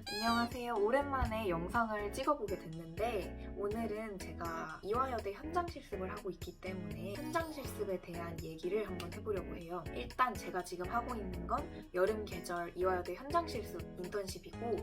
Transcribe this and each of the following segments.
안녕하세요. 오랜만에 영상을 찍어보게 됐는데 오늘은 제가 이화여대 현장 실습을 하고 있기 때문에 현장 실습에 대한 얘기를 한번 해보려고 해요. 일단 제가 지금 하고 있는 건 여름 계절 이화여대 현장 실습 인턴십이고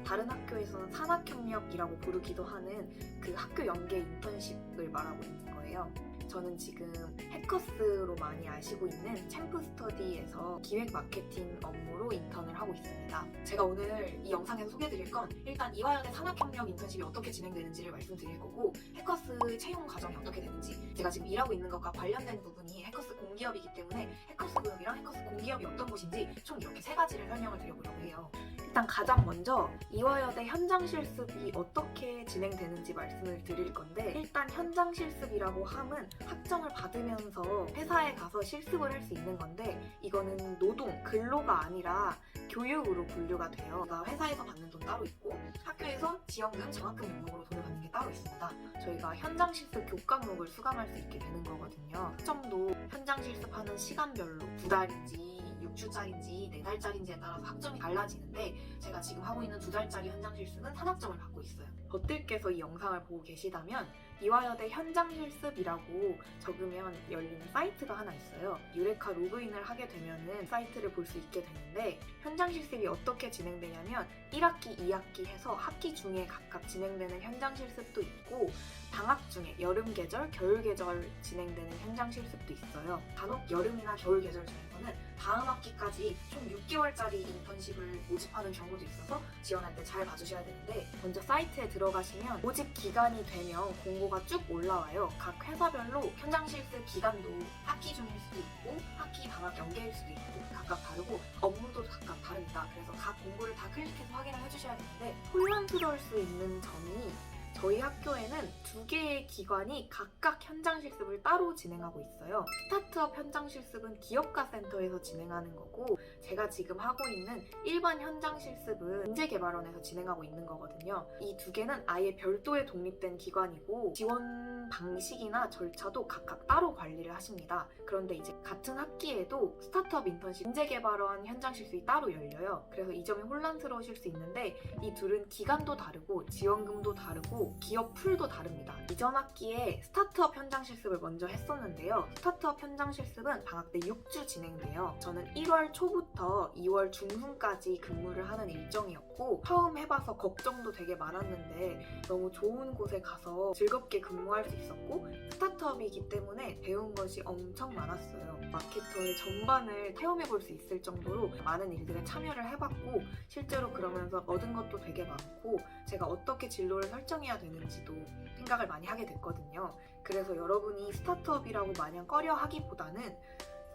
다른 학교에서는 산학협력이라고 부르기도 하는 그 학교 연계 인턴십을 말하고 있는 거예요. 저는 지금 해커스로 많이 아시고 있는 챔프스터디에서 기획 마케팅 업무로 인턴을 하고 있습니다. 제가 오늘 이 영상에서 소개해드릴 건 일단 이화여대 산학협력 인턴십이 어떻게 진행되는지를 말씀드릴 거고 해커스 채용 과정이 어떻게 되는지 제가 지금 일하고 있는 것과 관련된 부분이 해커스 공기업이기 때문에 해커스 구역이랑 해커스 공기업이 어떤 곳인지 총 이렇게 세 가지를 설명을 드려보려고 해요. 일단 가장 먼저 이화여대 현장 실습이 어떻게 진행되는지 말씀을 드릴 건데 일단 현장 실습이라고 함은 학점을 받으면서 회사에 가서 실습을 할 수 있는 건데 이거는 노동, 근로가 아니라 교육으로 분류가 돼요. 그러니까 회사에서 받는 돈 따로 있고 학교에서 지원금, 장학금 명목으로 돈을 받는 게 따로 있습니다. 저희가 현장 실습 교과목을 수강할 수 있게 되는 거거든요. 학점도 현장 실습하는 시간별로 2달인지 6주짜리인지 4달짜리인지에 따라서 학점이 달라지는데 제가 지금 하고 있는 2달짜리 현장 실습은 3학점을 받고 있어요. 겉들께서 이 영상을 보고 계시다면 이화여대 현장 실습이라고 적으면 열리는 사이트가 하나 있어요. 유레카 로그인을 하게 되면은 사이트를 볼 수 있게 되는데 현장 실습이 어떻게 진행되냐면 1학기, 2학기 해서 학기 중에 각각 진행되는 현장 실습도 있고 방학 중에 여름 계절, 겨울 계절 진행되는 현장 실습도 있어요. 간혹 여름이나 겨울 계절 중에서는 다음 학기까지 총 6개월짜리 인턴십을 모집하는 경우도 있어서 지원할 때 잘 봐주셔야 되는데 먼저 사이트에 들어가시면 모집 기간이 되면 공고가 쭉 올라와요. 각 회사별로 현장 실습 기간도 학기 중일 수도 있고 학기 방학 연계일 수도 있고 각각 다르고 업무도 각각 다릅니다. 그래서 각 공고를 다 클릭해서 확인을 해주셔야 되는데 혼란스러울 수 있는 점이 저희 학교에는 2개의 기관이 각각 현장 실습을 따로 진행하고 있어요. 스타트업 현장 실습은 기업가 센터에서 진행하는 거고 제가 지금 하고 있는 일반 현장 실습은 인재개발원에서 진행하고 있는 거거든요. 이 2개는 아예 별도의 독립된 기관이고 지원 방식이나 절차도 각각 따로 관리를 하십니다. 그런데 이제 같은 학기에도 스타트업 인턴십 인재개발원 현장 실습이 따로 열려요. 그래서 이 점이 혼란스러우실 수 있는데 이 둘은 기간도 다르고 지원금도 다르고 기업 풀도 다릅니다. 이전 학기에 스타트업 현장 실습을 먼저 했었는데요. 스타트업 현장 실습은 방학 때 6주 진행돼요. 저는 1월 초부터 2월 중순까지 근무를 하는 일정이었고 처음 해봐서 걱정도 되게 많았는데 너무 좋은 곳에 가서 즐겁게 근무할 수 있었고 스타트업이기 때문에 배운 것이 엄청 많았어요. 마케터의 전반을 체험해볼 수 있을 정도로 많은 일들에 참여를 해봤고 실제로 그러면서 얻은 것도 되게 많고 제가 어떻게 진로를 설정해야 되는지도 생각을 많이 하게 됐거든요. 그래서 여러분이 스타트업이라고 마냥 꺼려 하기보다는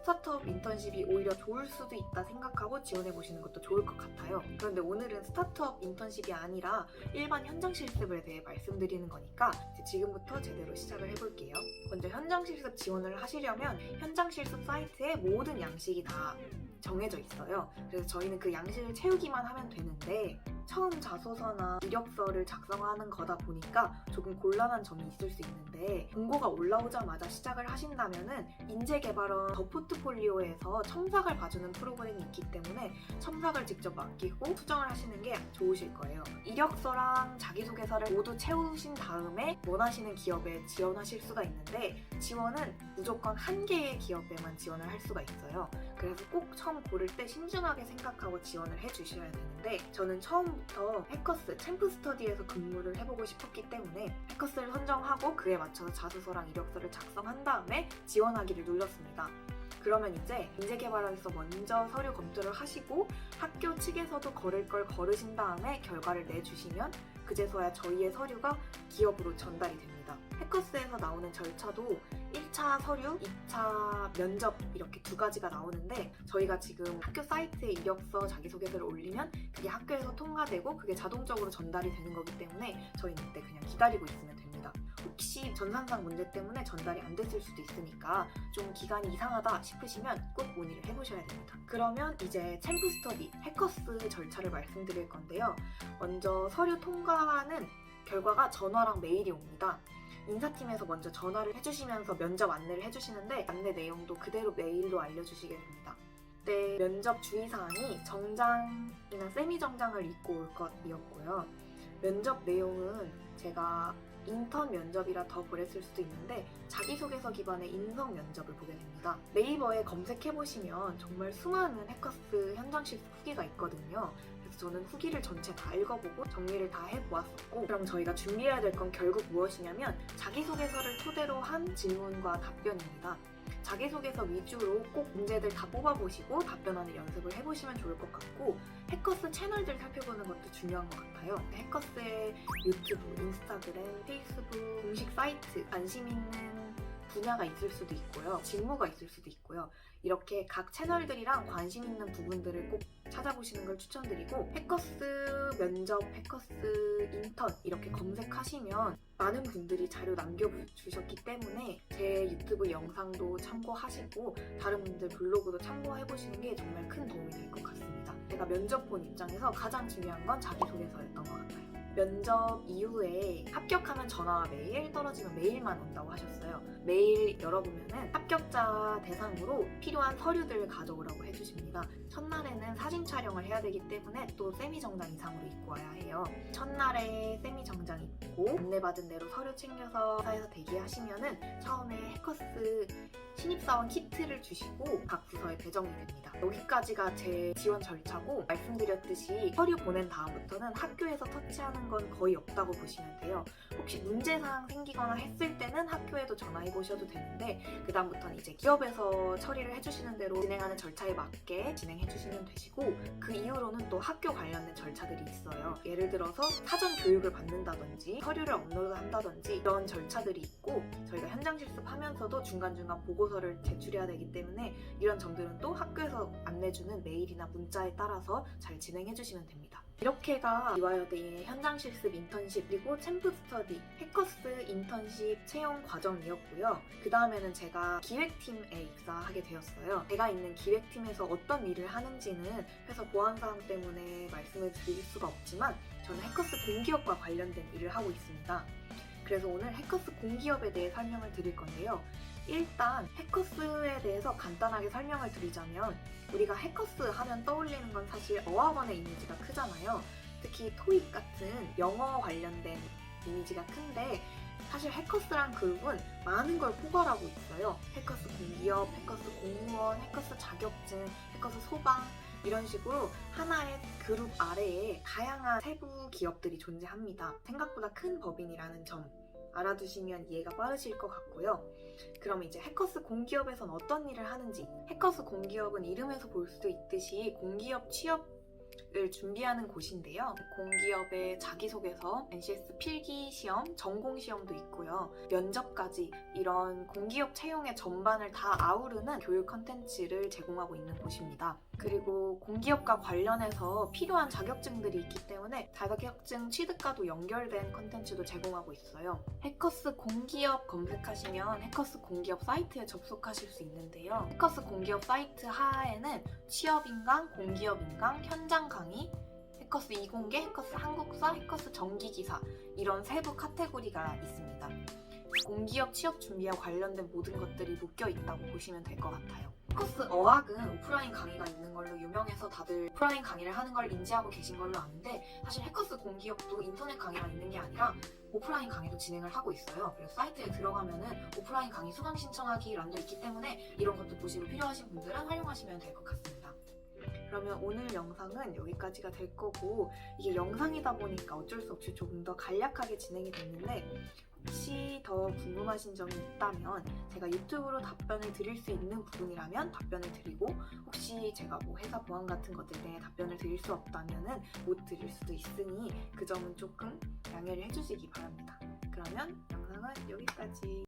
스타트업 인턴십이 오히려 좋을 수도 있다 생각하고 지원해보시는 것도 좋을 것 같아요. 그런데 오늘은 스타트업 인턴십이 아니라 일반 현장 실습에 대해 말씀드리는 거니까 지금부터 제대로 시작을 해볼게요. 먼저 현장 실습 지원을 하시려면 현장 실습 사이트에 모든 양식이 다 정해져 있어요. 그래서 저희는 그 양식을 채우기만 하면 되는데 처음 자소서나 이력서를 작성하는 거다 보니까 조금 곤란한 점이 있을 수 있는데 공고가 올라오자마자 시작을 하신다면은 인재개발원 더 포트폴리오에서 첨삭을 봐주는 프로그램이 있기 때문에 첨삭을 직접 맡기고 수정을 하시는 게 좋으실 거예요. 이력서랑 자기소개서를 모두 채우신 다음에 원하시는 기업에 지원하실 수가 있는데 지원은 무조건 1개의 기업에만 지원을 할 수가 있어요. 그래서 꼭 처음 고를 때 신중하게 생각하고 지원을 해주셔야 되는데 저는 처음부터 해커스, 챔프스터디에서 근무를 해보고 싶었기 때문에 해커스를 선정하고 그에 맞춰서 자소서랑 이력서를 작성한 다음에 지원하기를 눌렀습니다. 그러면 이제 인재개발원에서 먼저 서류 검토를 하시고 학교 측에서도 거를 걸 거르신 다음에 결과를 내주시면 그제서야 저희의 서류가 기업으로 전달이 됩니다. 해커스에서 나오는 절차도 1차 서류, 2차 면접 이렇게 2가지가 나오는데 저희가 지금 학교 사이트에 이력서, 자기소개서를 올리면 그게 학교에서 통과되고 그게 자동적으로 전달이 되는 거기 때문에 저희는 이때 그냥 기다리고 있으면 됩니다. 혹시 전산상 문제 때문에 전달이 안 됐을 수도 있으니까 좀 기간이 이상하다 싶으시면 꼭 문의를 해보셔야 됩니다. 그러면 이제 챔프스터디, 해커스 절차를 말씀드릴 건데요. 먼저 서류 통과하는 결과가 전화랑 메일이 옵니다. 인사팀에서 먼저 전화를 해주시면서 면접 안내를 해주시는데 안내 내용도 그대로 메일로 알려주시게 됩니다. 그때 면접 주의사항이 정장이나 세미정장을 입고 올 것이었고요. 면접 내용은 제가 인턴 면접이라 더 그랬을 수도 있는데 자기소개서 기반의 인성 면접을 보게 됩니다. 네이버에 검색해보시면 정말 수많은 해커스 현장 실습 후기가 있거든요. 그래서 저는 후기를 전체 다 읽어보고 정리를 다 해보았었고, 그럼 저희가 준비해야 될 건 결국 무엇이냐면 자기소개서를 토대로 한 질문과 답변입니다. 자기소개서 위주로 꼭 문제들 다 뽑아보시고 답변하는 연습을 해보시면 좋을 것 같고, 해커스 채널들 살펴보는 것도 중요한 것 같아요. 해커스의 유튜브, 인스타그램, 페이스북, 공식 사이트, 관심 있는 분야가 있을 수도 있고요. 직무가 있을 수도 있고요. 이렇게 각 채널들이랑 관심 있는 부분들을 꼭 찾아보시는 걸 추천드리고, 해커스 면접, 해커스 인턴 이렇게 검색하시면 많은 분들이 자료 남겨주셨기 때문에 제 유튜브 영상도 참고하시고 다른 분들 블로그도 참고해보시는 게 정말 큰 도움이 될 것 같습니다. 제가 면접 본 입장에서 가장 중요한 건 자기소개서였던 것 같아요. 면접 이후에 합격하면 전화와 메일, 떨어지면 메일만 온다고 하셨어요. 메일 열어보면은 합격자 대상으로 필요한 서류들을 가져오라고 해주십니다. 첫날에는 사진 촬영을 해야 되기 때문에 또 세미정장 이상으로 입고 와야 해요. 첫날에 세미정장 입고 안내받은 대로 서류 챙겨서 회사에서 대기하시면은 처음에 해커스 신입사원 키트를 주시고 각 부서에 배정이 됩니다. 여기까지가 제 지원 절차고, 말씀드렸듯이 서류 보낸 다음부터는 학교에서 터치하는 건 거의 없다고 보시면 돼요. 혹시 문제사항 생기거나 했을 때는 학교에도 전화해 보셔도 되는데, 그 다음부터는 이제 기업에서 처리를 해주시는 대로 진행하는 절차에 맞게 진행해 주시면 되시고, 그 이후로는 또 학교 관련된 절차들이 있어요. 예를 들어서 사전 교육을 받는다든지 서류를 업로드한다든지 이런 절차들이 있고, 저희가 현장 실습하면서도 중간중간 보고서를 제출해야 되기 때문에 이런 점들은 또 학교에서 안내주는 메일이나 문자에 따라서 잘 진행해 주시면 됩니다. 이렇게가 이화여대의 현장 실습 인턴십 그리고 챔프 스터디 해커스 인턴십 채용 과정이었고요. 그 다음에는 제가 기획팀에 입사하게 되었어요. 제가 있는 기획팀에서 어떤 일을 하는지는 회사 보안사항 때문에 말씀을 드릴 수가 없지만 저는 해커스 공기업과 관련된 일을 하고 있습니다. 그래서 오늘 해커스 공기업에 대해 설명을 드릴 건데요. 일단 해커스에 대해서 간단하게 설명을 드리자면, 우리가 해커스 하면 떠올리는 건 사실 어학원의 이미지가 크잖아요. 특히 토익 같은 영어 관련된 이미지가 큰데, 사실 해커스란 그룹은 많은 걸 포괄하고 있어요. 해커스 공기업, 해커스 공무원, 해커스 자격증, 해커스 소방, 이런 식으로 하나의 그룹 아래에 다양한 세부 기업들이 존재합니다. 생각보다 큰 법인이라는 점 알아두시면 이해가 빠르실 것 같고요. 그럼 이제 해커스 공기업에선 어떤 일을 하는지, 해커스 공기업은 이름에서 볼 수도 있듯이 공기업 취업을 준비하는 곳인데요. 공기업의 자기소개서, NCS 필기시험, 전공시험도 있고요. 면접까지 이런 공기업 채용의 전반을 다 아우르는 교육 컨텐츠를 제공하고 있는 곳입니다. 그리고 공기업과 관련해서 필요한 자격증들이 있기 때문에 자격증 취득과도 연결된 컨텐츠도 제공하고 있어요. 해커스 공기업 검색하시면 해커스 공기업 사이트에 접속하실 수 있는데요. 해커스 공기업 사이트 하에는 취업인강, 공기업인강, 현장 강의, 해커스 이공계, 해커스 한국사, 해커스 정기기사 이런 세부 카테고리가 있습니다. 공기업 취업 준비와 관련된 모든 것들이 묶여 있다고 보시면 될 것 같아요. 해커스 어학은 오프라인 강의가 있는 걸로 유명해서 다들 오프라인 강의를 하는 걸 인지하고 계신 걸로 아는데, 사실 해커스 공기업도 인터넷 강의만 있는 게 아니라 오프라인 강의도 진행을 하고 있어요. 그래서 사이트에 들어가면은 오프라인 강의 수강 신청하기 란도 있기 때문에 이런 것도 보시고 필요하신 분들은 활용하시면 될 것 같습니다. 그러면 오늘 영상은 여기까지가 될 거고, 이게 영상이다 보니까 어쩔 수 없이 조금 더 간략하게 진행이 됐는데, 혹시 더 궁금하신 점이 있다면 제가 유튜브로 답변을 드릴 수 있는 부분이라면 답변을 드리고, 혹시 제가 뭐 회사 보안 같은 것들에 답변을 드릴 수 없다면은 못 드릴 수도 있으니 그 점은 조금 양해를 해주시기 바랍니다. 그러면 영상은 여기까지.